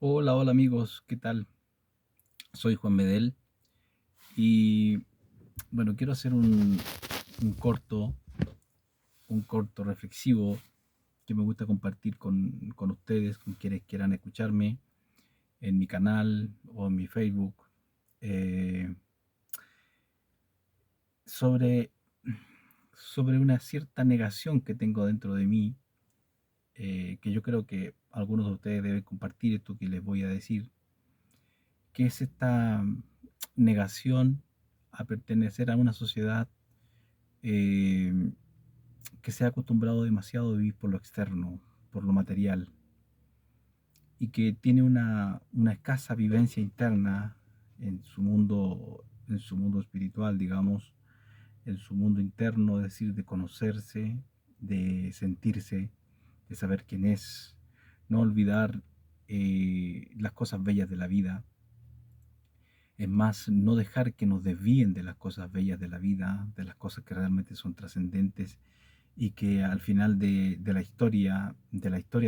Hola, hola amigos, ¿qué tal? Soy Juan Medel y bueno, quiero hacer un corto, un corto reflexivo que me gusta compartir con ustedes, con quienes quieran escucharme en mi canal o en mi Facebook, eh, sobre, sobre una cierta negación que tengo dentro de mí, que yo creo que algunos de ustedes deben compartir esto que les voy a decir, que es esta negación a pertenecer a una sociedad eh, que se ha acostumbrado demasiado a vivir por lo externo, por lo material, y que tiene una escasa vivencia interna en su mundo espiritual, digamos, en su mundo interno, es decir, de conocerse, de sentirse, de saber quién es, no olvidar las cosas bellas de la vida, es más, no dejar que nos desvíen de las cosas bellas de la vida, de las cosas que realmente son trascendentes y que al final de la historia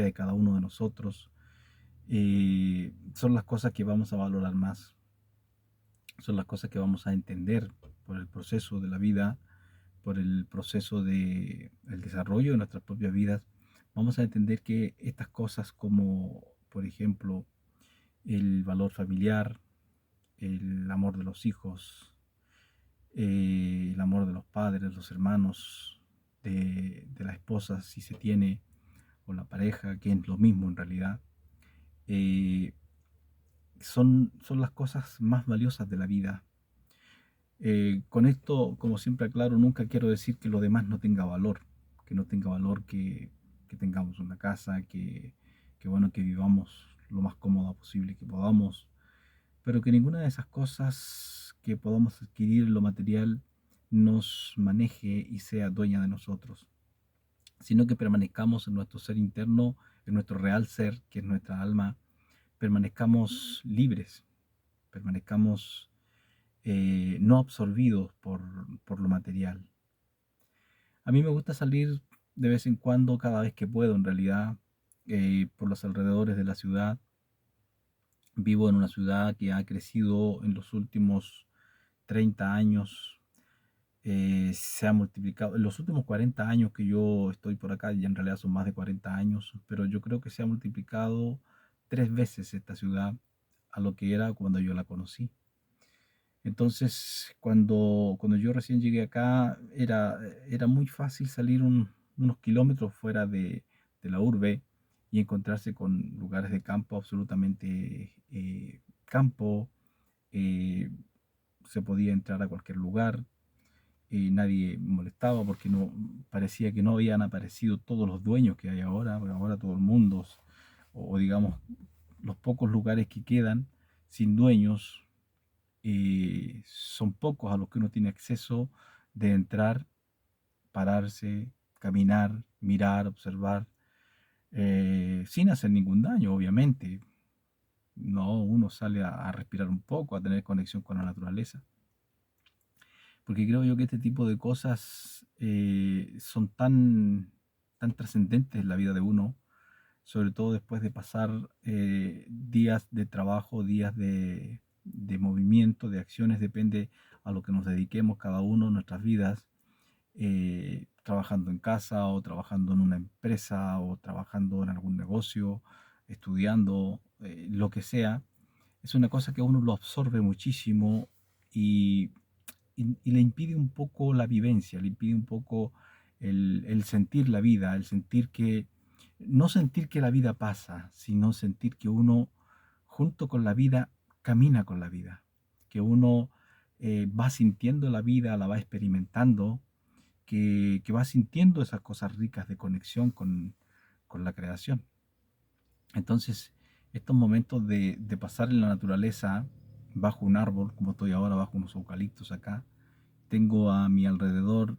de cada uno de nosotros, son las cosas que vamos a valorar más, son las cosas que vamos a entender por el proceso de la vida, por el proceso del desarrollo de nuestras propias vidas. Vamos a entender que estas cosas como, por ejemplo, el valor familiar, el amor de los hijos, el amor de los padres, los hermanos, de la esposa, si se tiene, o la pareja, que es lo mismo en realidad, eh, son las cosas más valiosas de la vida. Con esto, como siempre aclaro, nunca quiero decir que lo demás no tenga valor, que no tenga valor que tengamos una casa, que bueno, que vivamos lo más cómoda posible que podamos, pero que ninguna de esas cosas que podamos adquirir en lo material nos maneje y sea dueña de nosotros, sino que permanezcamos en nuestro ser interno, en nuestro real ser, que es nuestra alma, permanezcamos libres, permanezcamos no absorbidos por lo material. A mí me gusta salir de vez en cuando, cada vez que puedo en realidad, por los alrededores de la ciudad. Vivo en una ciudad que ha crecido en los últimos 30 años, se ha multiplicado, en los últimos 40 años que yo estoy por acá, y en realidad son más de 40 años, pero yo creo que se ha multiplicado 3 veces esta ciudad a lo que era cuando yo la conocí. Entonces, cuando yo recién llegué acá, era muy fácil salir unos kilómetros fuera de la urbe y encontrarse con lugares de campo absolutamente campo. eh, Se podía entrar a cualquier lugar, nadie molestaba porque no parecía que no habían aparecido todos los dueños que hay ahora. Ahora todo el mundo, o digamos, los pocos lugares que quedan sin dueños, son pocos a los que uno tiene acceso de entrar, pararse, caminar, mirar, observar, sin hacer ningún daño, obviamente. No, uno sale a respirar un poco, a tener conexión con la naturaleza. Porque creo yo que este tipo de cosas son tan trascendentes en la vida de uno, sobre todo después de pasar días de trabajo, días de movimiento, de acciones, depende a lo que nos dediquemos cada uno en nuestras vidas, trabajando en casa o trabajando en una empresa o trabajando en algún negocio, estudiando, lo que sea. Es una cosa que uno lo absorbe muchísimo y, y le impide un poco la vivencia, le impide un poco el sentir la vida, el sentir que, no sentir que la vida pasa, sino sentir que uno, junto con la vida, camina con la vida, que uno va sintiendo la vida, la va experimentando, que va sintiendo esas cosas ricas de conexión con la creación. Entonces, estos momentos de pasar en la naturaleza, bajo un árbol, como estoy ahora, bajo unos eucaliptos acá, tengo a mi alrededor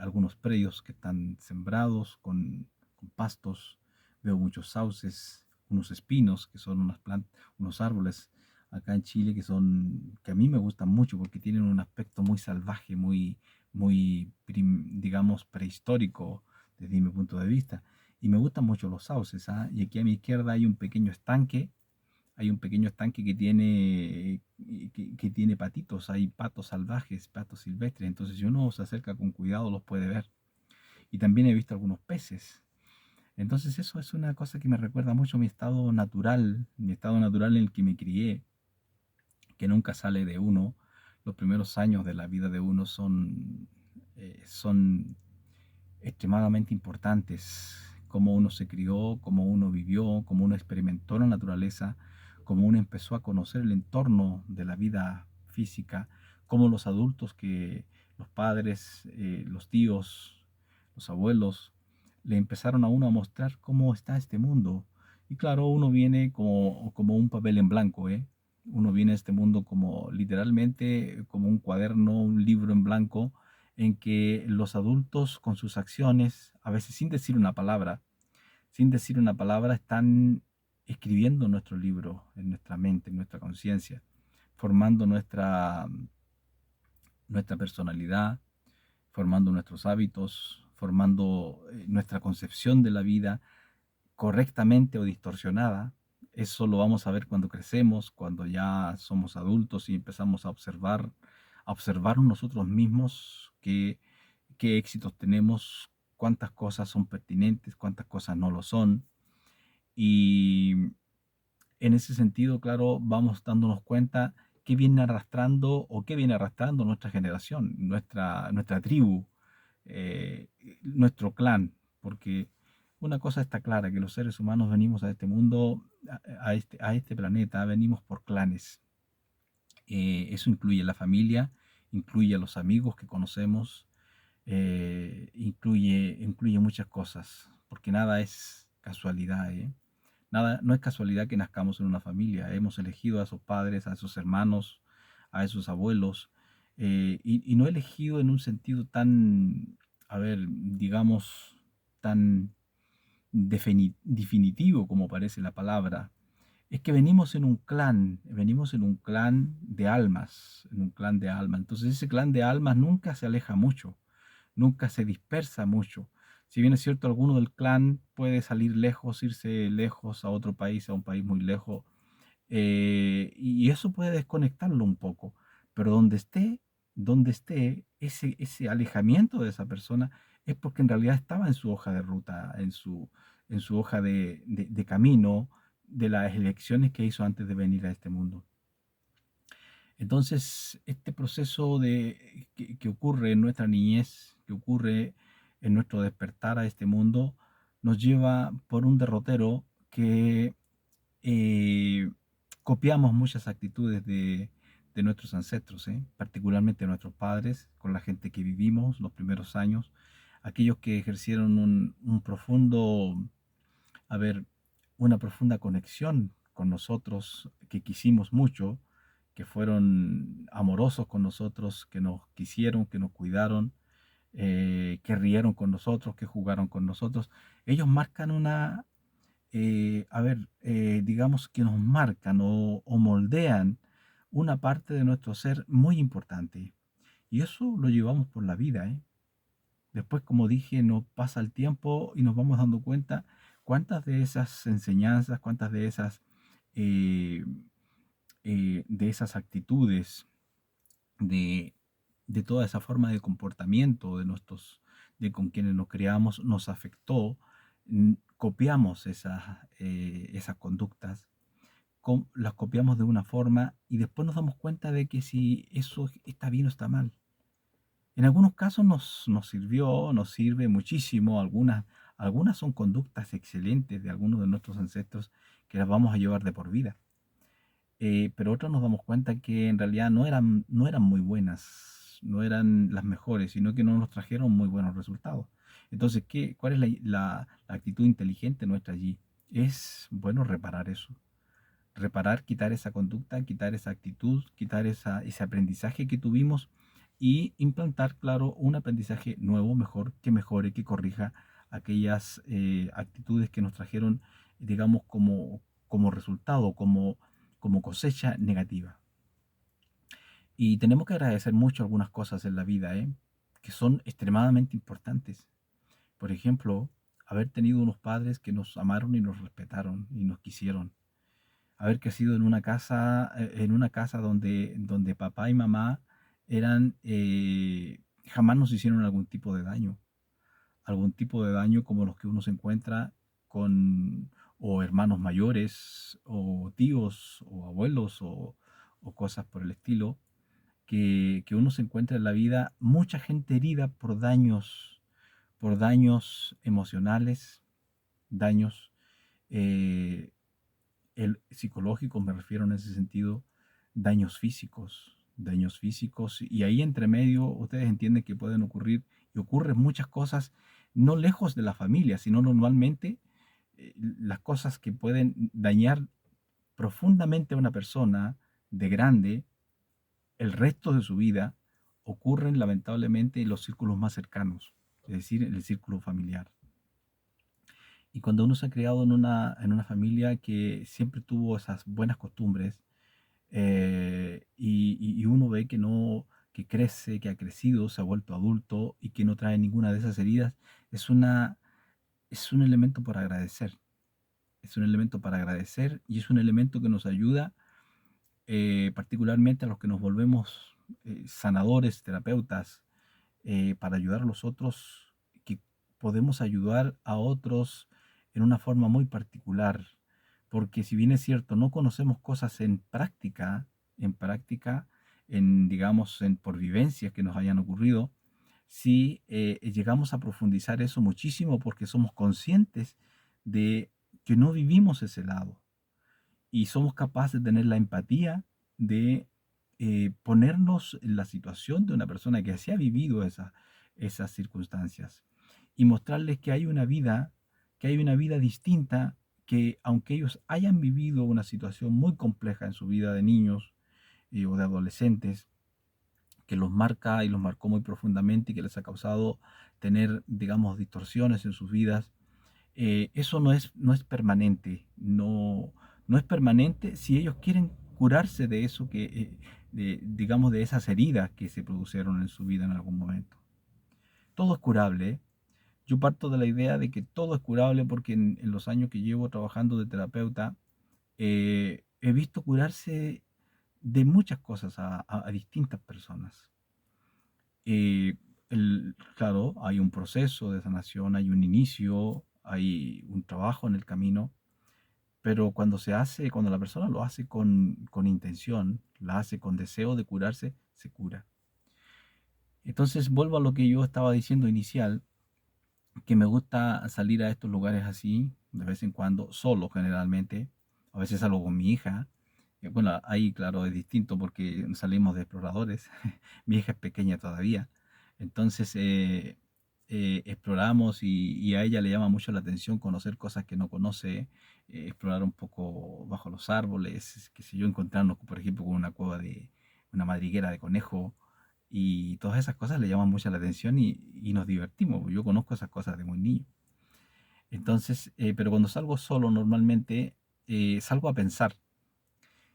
algunos predios que están sembrados con pastos, veo muchos sauces, unos espinos, que son unas plantas, unos árboles acá en Chile que a mí me gustan mucho porque tienen un aspecto muy salvaje, digamos, prehistórico desde mi punto de vista. y me gustan mucho los sauces, ¿ah? Y aquí a mi izquierda hay un pequeño estanque que tiene patitos, hay patos salvajes, patos silvestres, entonces si uno se acerca con cuidado los puede ver. Y también he visto algunos peces. Entonces eso es una cosa que me recuerda mucho a mi estado natural en el que me crié, que nunca sale de uno. Los primeros años de la vida de uno son extremadamente importantes. Cómo uno se crió, cómo uno vivió, cómo uno experimentó la naturaleza, cómo uno empezó a conocer el entorno de la vida física, cómo los adultos los padres, los tíos, los abuelos, le empezaron a uno a mostrar cómo está este mundo. Y claro, uno viene como un papel en blanco, ¿eh? Uno viene a este mundo como literalmente como un cuaderno, un libro en blanco, en que los adultos con sus acciones, a veces sin decir una palabra, están escribiendo nuestro libro en nuestra mente, en nuestra conciencia, formando nuestra personalidad, formando nuestros hábitos, formando nuestra concepción de la vida correctamente o distorsionada. Eso lo vamos a ver cuando crecemos, cuando ya somos adultos y empezamos a observar nosotros mismos qué éxitos tenemos, cuántas cosas son pertinentes, cuántas cosas no lo son. Y en ese sentido, claro, vamos dándonos cuenta qué viene arrastrando o qué viene arrastrando nuestra generación, nuestra tribu, eh, nuestro clan, porque una cosa está clara, que los seres humanos venimos a este mundo, a este planeta, venimos por clanes. Eso incluye la familia, incluye a los amigos que conocemos, incluye muchas cosas, porque nada es casualidad, ¿eh? Nada, no es casualidad que nazcamos en una familia. Hemos elegido a esos padres, a esos hermanos, a esos abuelos, y no he elegido en un sentido tan, a ver, digamos, tan definitivo como parece la palabra. Es que venimos en un clan de almas, en un clan de almas. Entonces ese clan de almas nunca se aleja mucho, nunca se dispersa mucho. Si bien es cierto, alguno del clan puede salir lejos, irse lejos a otro país, a un país muy lejos, y eso puede desconectarlo un poco. Pero donde esté ese alejamiento de esa persona es porque en realidad estaba en su hoja de ruta, en su hoja de camino, de las elecciones que hizo antes de venir a este mundo. Entonces, este proceso que ocurre en nuestra niñez, que ocurre en nuestro despertar a este mundo, nos lleva por un derrotero que eh, copiamos muchas actitudes de nuestros ancestros, ¿eh? Particularmente de nuestros padres, con la gente que vivimos los primeros años, aquellos que ejercieron un profundo, a ver, una profunda conexión con nosotros, que quisimos mucho, que fueron amorosos con nosotros, que nos quisieron, que nos cuidaron, que rieron con nosotros, que jugaron con nosotros. Ellos marcan digamos que nos marcan o moldean una parte de nuestro ser muy importante. Y eso lo llevamos por la vida, ¿eh? Después, como dije, nos pasa el tiempo y nos vamos dando cuenta cuántas de esas enseñanzas, cuántas eh, de esas actitudes, de, de toda esa forma de comportamiento de con quienes nos criamos, nos afectó. Copiamos esas conductas, las copiamos de una forma y después nos damos cuenta de que si eso está bien o está mal. En algunos casos nos sirve muchísimo. Algunas son conductas excelentes de algunos de nuestros ancestros que las vamos a llevar de por vida. Pero otras nos damos cuenta que en realidad no eran muy buenas, no eran las mejores, sino que no nos trajeron muy buenos resultados. Entonces, ¿cuál es la actitud inteligente nuestra allí? Es bueno reparar eso. Reparar, quitar esa conducta, quitar esa actitud, quitar ese aprendizaje que tuvimos y implantar, claro, un aprendizaje nuevo, mejor, que mejore, que corrija aquellas actitudes que nos trajeron, digamos, como resultado, como cosecha negativa. Y tenemos que agradecer mucho algunas cosas en la vida, que son extremadamente importantes. Por ejemplo, haber tenido unos padres que nos amaron y nos respetaron y nos quisieron, haber crecido en una casa donde papá y mamá jamás nos hicieron algún tipo de daño como los que uno se encuentra con o hermanos mayores, o tíos, o abuelos, o cosas por el estilo, que uno se encuentra en la vida, mucha gente herida por daños emocionales, daños eh, psicológicos, me refiero en ese sentido, daños físicos, y ahí entre medio ustedes entienden que pueden ocurrir y ocurren muchas cosas no lejos de la familia, sino normalmente las cosas que pueden dañar profundamente a una persona de grande el resto de su vida ocurren lamentablemente en los círculos más cercanos, es decir, en el círculo familiar. Y cuando uno se ha criado en una familia que siempre tuvo esas buenas costumbres, y uno ve que no, que crece, que ha crecido, se ha vuelto adulto y que no trae ninguna de esas heridas, es una, es un elemento para agradecer. Es un elemento para agradecer y es un elemento que nos ayuda, particularmente a los que nos volvemos sanadores, terapeutas, para ayudar a los otros, que podemos ayudar a otros en una forma muy particular, porque si bien es cierto, no conocemos cosas en práctica, digamos, por vivencias que nos hayan ocurrido, sí llegamos a profundizar eso muchísimo porque somos conscientes de que no vivimos ese lado y somos capaces de tener la empatía de ponernos en la situación de una persona que así ha vivido esas circunstancias y mostrarles que hay una vida distinta, que aunque ellos hayan vivido una situación muy compleja en su vida de niños o de adolescentes, que los marca y los marcó muy profundamente y que les ha causado tener, digamos, distorsiones en sus vidas, eso no es permanente, no es permanente si ellos quieren curarse de eso digamos, de esas heridas que se produjeron en su vida en algún momento. Todo es curable, ¿eh? Yo parto de la idea de que todo es curable porque en los años que llevo trabajando de terapeuta, he visto curarse de muchas cosas a distintas personas. Eh, claro, hay un proceso de sanación, hay un inicio, hay un trabajo en el camino, pero cuando la persona lo hace con intención, la hace con deseo de curarse, se cura. Entonces vuelvo a lo que yo estaba diciendo inicial, que me gusta salir a estos lugares así, de vez en cuando, solo generalmente, a veces salgo con mi hija. Bueno, ahí claro es distinto porque salimos de exploradores, mi hija es pequeña todavía, entonces exploramos y a ella le llama mucho la atención conocer cosas que no conoce, explorar un poco bajo los árboles, qué sé yo, encontrarnos por ejemplo con una cueva de una madriguera de conejo, y todas esas cosas le llaman mucho la atención y nos divertimos. Yo conozco esas cosas de muy niño. Entonces, pero cuando salgo solo normalmente salgo a pensar.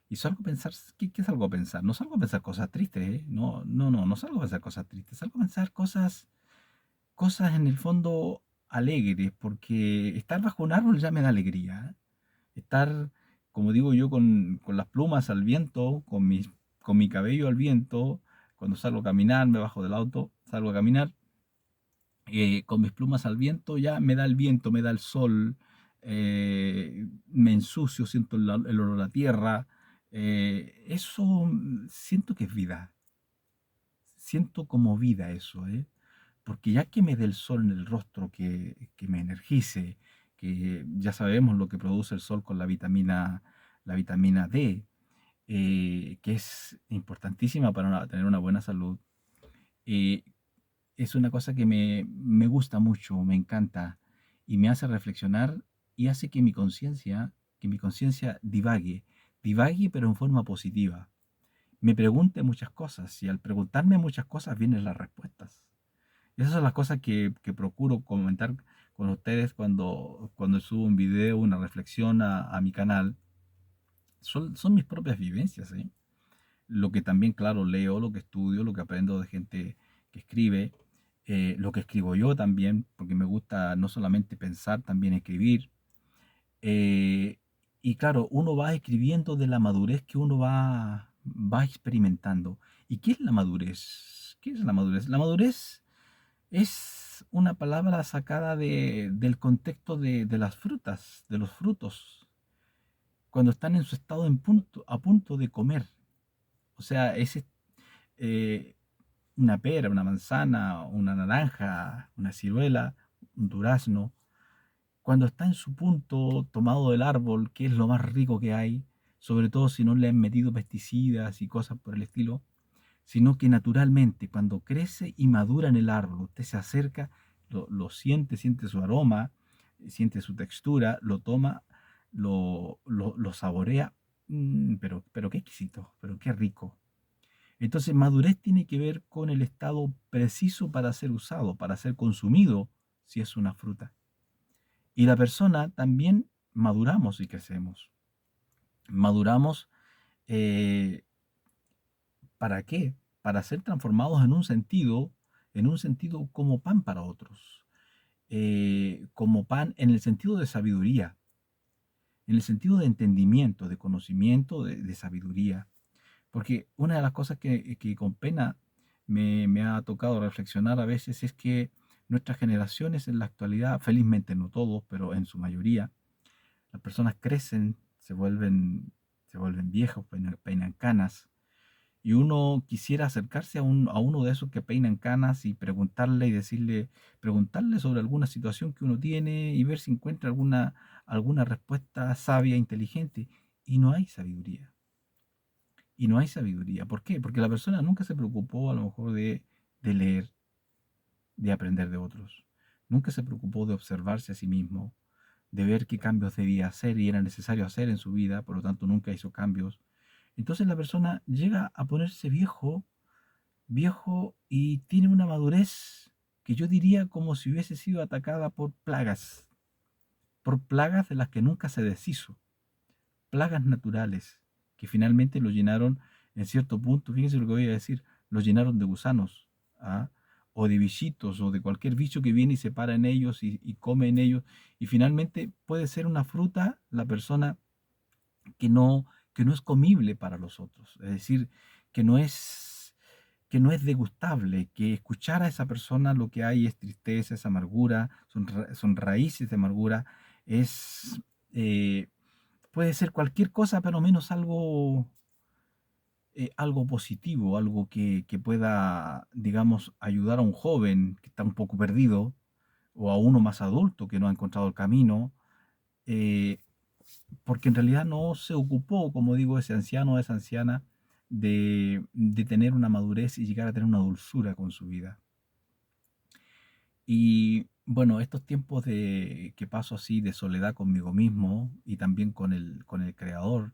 Y salgo a pensar, ¿qué salgo a pensar? No salgo a pensar cosas tristes, ¿eh? No, no, no, no salgo a pensar cosas tristes. Salgo a pensar cosas en el fondo alegres, porque estar bajo un árbol ya me da alegría, ¿eh? Estar, como digo yo, con las plumas al viento, con mi cabello al viento, cuando salgo a caminar, me bajo del auto, salgo a caminar, con mis plumas al viento, ya me da el viento, me da el sol, me ensucio, siento el olor a la tierra, eso siento que es vida, siento como vida eso, ¿eh? Porque ya que me dé el sol en el rostro, que me energice, que ya sabemos lo que produce el sol con la vitamina D, que es importantísima para tener una buena salud, eh, es una cosa que me gusta mucho, me encanta y me hace reflexionar y hace que mi conciencia divague pero en forma positiva. Me pregunte muchas cosas y al preguntarme muchas cosas vienen las respuestas. Esas son las cosas que procuro comentar con ustedes cuando subo un video, una reflexión a mi canal. Son mis propias vivencias, ¿eh? Lo que también, claro, leo, lo que estudio, lo que aprendo de gente que escribe, lo que escribo yo también, porque me gusta no solamente pensar, también escribir. Eh, y claro, uno va escribiendo de la madurez que uno va experimentando. ¿Y qué es la madurez? ¿Qué es la madurez? La madurez es una palabra sacada del contexto de las frutas, de los frutos, cuando están en su estado a punto de comer. O sea, eh, una pera, una manzana, una naranja, una ciruela, un durazno, cuando está en su punto tomado del árbol, que es lo más rico que hay, sobre todo si no le han metido pesticidas y cosas por el estilo, sino que naturalmente cuando crece y madura en el árbol, usted se acerca, lo siente, siente su aroma, siente su textura, lo toma, lo saborea, pero qué exquisito, pero qué rico. Entonces, madurez tiene que ver con el estado preciso para ser usado, para ser consumido, si es una fruta. Y la persona también maduramos y crecemos. Maduramos, eh, ¿para qué? Para ser transformados en un sentido como pan para otros, como pan en el sentido de sabiduría, en el sentido de entendimiento, de conocimiento, de sabiduría. Porque una de las cosas que con pena me ha tocado reflexionar a veces es que nuestras generaciones en la actualidad, felizmente no todos, pero en su mayoría, las personas crecen, se vuelven viejos, peinan canas, y uno quisiera acercarse a uno de esos que peinan canas y preguntarle y decirle, preguntarle sobre alguna situación que uno tiene y ver si encuentra alguna respuesta sabia, inteligente. Y no hay sabiduría. Y no hay sabiduría. ¿Por qué? Porque la persona nunca se preocupó a lo mejor de leer, de aprender de otros. Nunca se preocupó de observarse a sí mismo, de ver qué cambios debía hacer y era necesario hacer en su vida, por lo tanto nunca hizo cambios. Entonces la persona llega a ponerse viejo, viejo y tiene una madurez que yo diría como si hubiese sido atacada por plagas de las que nunca se deshizo, plagas naturales que finalmente lo llenaron en cierto punto, fíjense lo que voy a decir, lo llenaron de gusanos, ¿ah? O de bichitos, o de cualquier bicho que viene y se para en ellos y come en ellos, y finalmente puede ser una fruta la persona que no, que no es comible para los otros, es decir, que no es, que no es degustable, que escuchar a esa persona lo que hay es tristeza, es amargura, son raíces de amargura, es, eh, puede ser cualquier cosa, pero menos algo positivo, algo que pueda, digamos, ayudar a un joven que está un poco perdido, o a uno más adulto que no ha encontrado el camino, eh, porque en realidad no se ocupó, como digo, ese anciano o esa anciana, de tener una madurez y llegar a tener una dulzura con su vida. Y bueno, estos tiempos que paso así de soledad conmigo mismo y también con el Creador,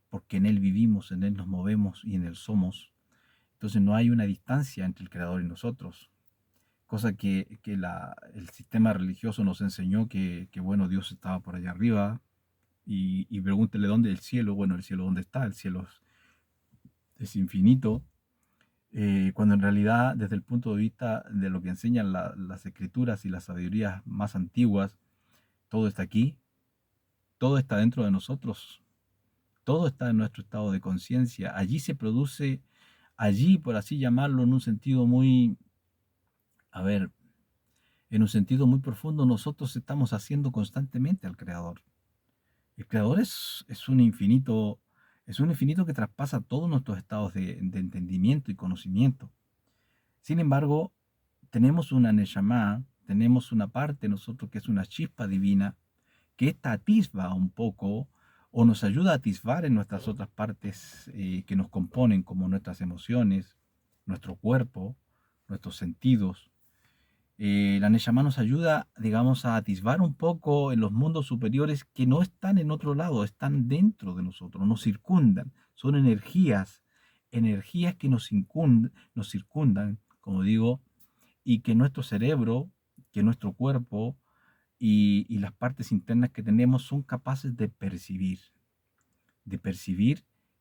porque en Él vivimos, en Él nos movemos y en Él somos. Entonces no hay una distancia entre el Creador y nosotros, cosa que el sistema religioso nos enseñó que, bueno, Dios estaba por allá arriba, y pregúntele dónde el cielo, bueno, el cielo dónde está, el cielo es infinito, cuando en realidad desde el punto de vista de lo que enseñan las escrituras y las sabidurías más antiguas, todo está aquí, todo está dentro de nosotros, todo está en nuestro estado de conciencia, allí se produce, allí por así llamarlo en un sentido muy, a ver, en un sentido muy profundo, nosotros estamos haciendo constantemente al Creador. El Creador es un infinito que traspasa todos nuestros estados de entendimiento y conocimiento. Sin embargo, tenemos una Neshama, tenemos una parte de nosotros que es una chispa divina, que esta atisba un poco o nos ayuda a atisbar en nuestras otras partes que nos componen, como nuestras emociones, nuestro cuerpo, nuestros sentidos. La Neshama nos ayuda, digamos, a atisbar un poco en los mundos superiores que no están en otro lado, están dentro de nosotros, nos circundan. Son energías, energías que nos circundan, como digo, y que nuestro cerebro, que nuestro cuerpo y las partes internas que tenemos son capaces de percibir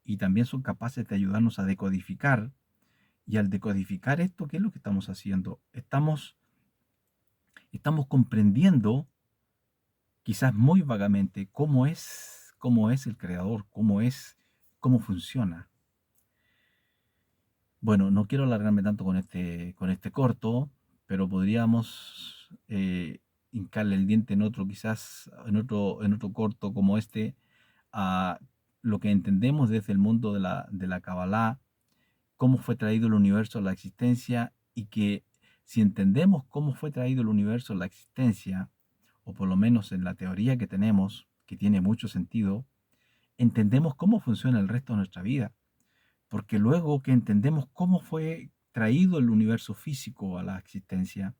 y también son capaces de ayudarnos a decodificar Y al decodificar esto, ¿qué es lo que estamos haciendo? Estamos comprendiendo, quizás muy vagamente, cómo es el creador, cómo funciona. Bueno, no quiero alargarme tanto con este corto, pero podríamos hincarle el diente en otro, quizás en otro corto como este, a lo que entendemos desde el mundo de la Kabbalah, cómo fue traído el universo a la existencia, y que si entendemos cómo fue traído el universo a la existencia, o por lo menos en la teoría que tenemos, que tiene mucho sentido, entendemos cómo funciona el resto de nuestra vida. Porque luego que entendemos cómo fue traído el universo físico a la existencia,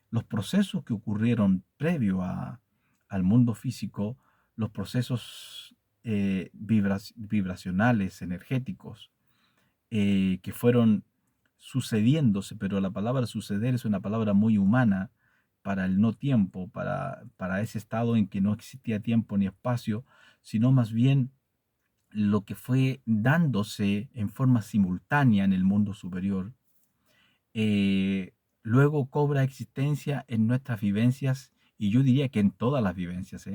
los procesos que ocurrieron previo al mundo físico, los procesos vibracionales, energéticos, que fueron sucediéndose, pero la palabra suceder es una palabra muy humana para el no tiempo, para ese estado en que no existía tiempo ni espacio, sino más bien lo que fue dándose en forma simultánea en el mundo superior, luego cobra existencia en nuestras vivencias, y yo diría que en todas las vivencias,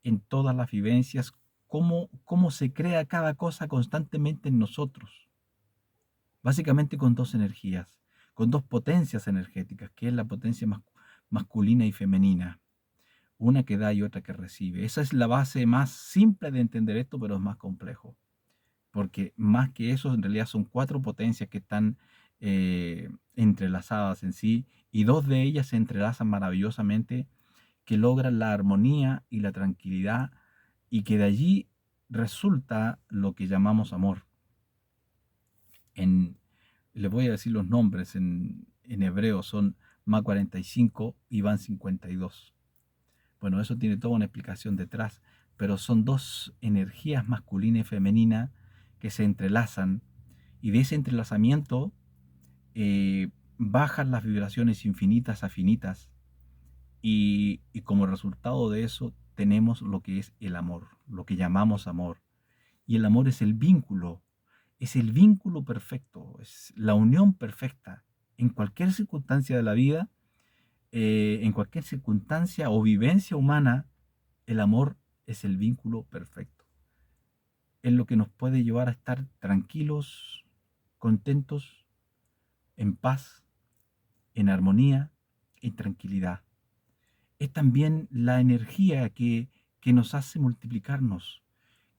en todas las vivencias, cómo se crea cada cosa constantemente en nosotros, básicamente con dos energías, con dos potencias energéticas, que es la potencia masculina y femenina, una que da y otra que recibe. Esa es la base más simple de entender esto, pero es más complejo. Porque más que eso, en realidad son cuatro potencias que están entrelazadas en sí, y dos de ellas se entrelazan maravillosamente, que logran la armonía y la tranquilidad, y que de allí resulta lo que llamamos amor. Les voy a decir los nombres en hebreo, son Ma 45 y Van 52. Bueno, eso tiene toda una explicación detrás, pero son dos energías masculina y femenina que se entrelazan, y de ese entrelazamiento bajan las vibraciones infinitas a finitas, y como resultado de eso tenemos lo que es el amor, lo que llamamos amor. Y el amor es el vínculo perfecto, es la unión perfecta en cualquier circunstancia de la vida, en cualquier circunstancia o vivencia humana. El amor es el vínculo perfecto. Es lo que nos puede llevar a estar tranquilos, contentos, en paz, en armonía, en tranquilidad. Es también la energía que nos hace multiplicarnos,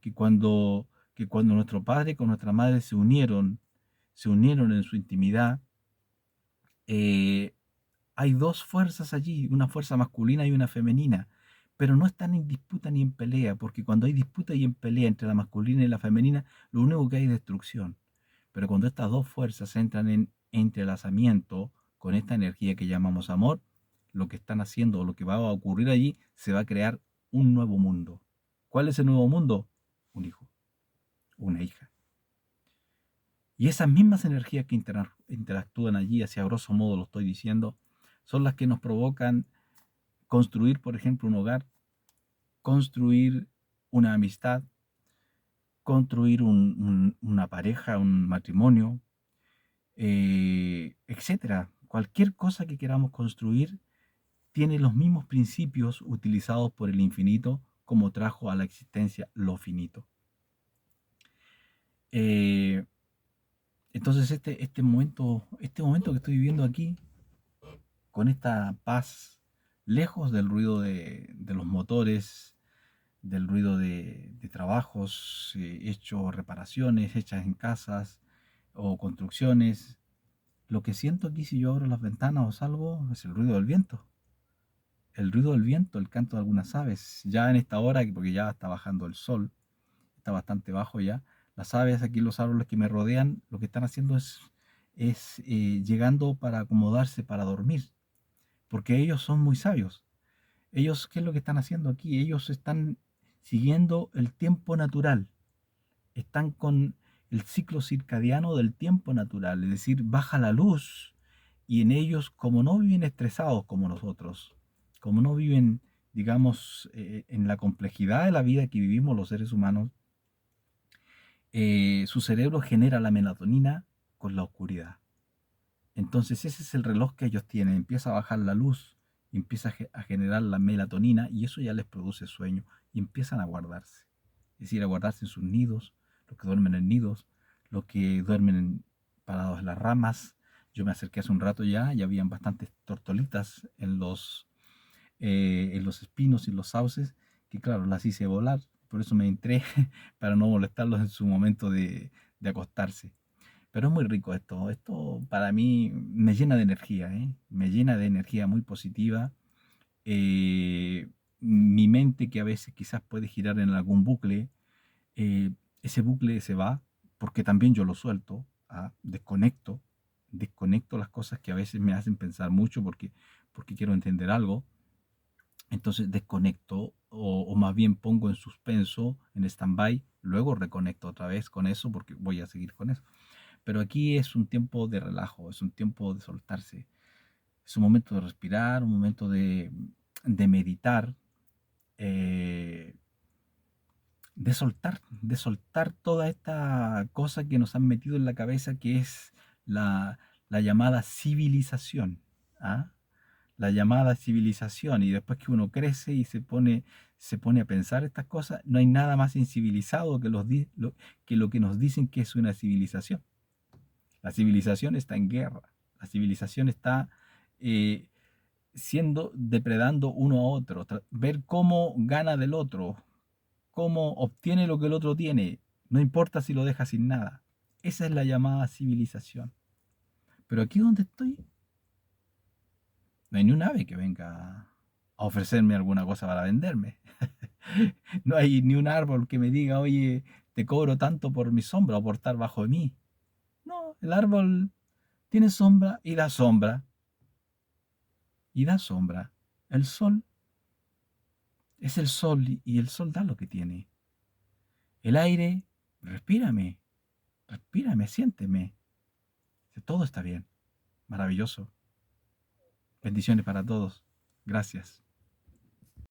que cuando, que cuando nuestro padre con nuestra madre se unieron en su intimidad, eh, hay dos fuerzas allí, una fuerza masculina y una femenina, pero no están en disputa ni en pelea, porque cuando hay disputa y en pelea entre la masculina y la femenina, lo único que hay es destrucción. Pero cuando estas dos fuerzas entran en entrelazamiento con esta energía que llamamos amor, lo que están haciendo o lo que va a ocurrir allí, se va a crear un nuevo mundo. ¿Cuál es el nuevo mundo? Un hijo, una hija. Y esas mismas energías que interactúan allí, hacia grosso modo lo estoy diciendo, son las que nos provocan construir, por ejemplo, un hogar, construir una amistad, construir una pareja, un matrimonio, etcétera. Cualquier cosa que queramos construir tiene los mismos principios utilizados por el infinito, como trajo a la existencia lo finito. Eh, entonces este momento que estoy viviendo aquí, con esta paz, lejos del ruido de los motores, del ruido de trabajos hechos, reparaciones hechas en casas o construcciones. Lo que siento aquí, si yo abro las ventanas o salgo, es el ruido del viento. El ruido del viento, el canto de algunas aves. Ya en esta hora, porque ya está bajando el sol, está bastante bajo ya, las aves aquí, los árboles que me rodean, lo que están haciendo es llegando para acomodarse, para dormir, porque ellos son muy sabios. Ellos, ¿qué es lo que están haciendo aquí? Ellos están siguiendo el tiempo natural, están con el ciclo circadiano del tiempo natural, es decir, baja la luz, y en ellos, como no viven estresados como nosotros, como no viven, digamos, en la complejidad de la vida que vivimos los seres humanos, su cerebro genera la melatonina con la oscuridad. Entonces ese es el reloj que ellos tienen. Empieza a bajar la luz, empieza a generar la melatonina y eso ya les produce sueño y empiezan a guardarse. Es decir, a guardarse en sus nidos, los que duermen en nidos, los que duermen parados en las ramas. Yo me acerqué hace un rato ya y habían bastantes tortolitas en los espinos y los sauces, que claro, las hice volar, por eso me entré para no molestarlos en su momento de acostarse. Pero es muy rico esto. Esto para mí me llena de energía, ¿eh? Me llena de energía muy positiva. Mi mente que a veces quizás puede girar en algún bucle, eh, ese bucle se va porque también yo lo suelto, desconecto, desconecto las cosas que a veces me hacen pensar mucho porque quiero entender algo. Entonces desconecto o más bien pongo en suspenso, en stand-by, luego reconecto otra vez con eso porque voy a seguir con eso. Pero aquí es un tiempo de relajo, es un tiempo de soltarse, es un momento de respirar, un momento de meditar, eh, de soltar toda esta cosa que nos han metido en la cabeza que es la llamada civilización. ¿Ah? La llamada civilización y después que uno crece y se pone a pensar estas cosas, no hay nada más incivilizado que, que lo que nos dicen que es una civilización. La civilización está en guerra. La civilización está eh, depredando uno a otro. Ver cómo gana del otro, cómo obtiene lo que el otro tiene. No importa si lo deja sin nada. Esa es la llamada civilización. Pero aquí donde estoy, no hay ni un ave que venga a ofrecerme alguna cosa para venderme. No hay ni un árbol que me diga, oye, te cobro tanto por mi sombra o por estar bajo de mí. No, el árbol tiene sombra y da sombra y da sombra. El sol es el sol y el sol da lo que tiene. El aire, respírame, respírame, siénteme. Todo está bien. Maravilloso. Bendiciones para todos. Gracias.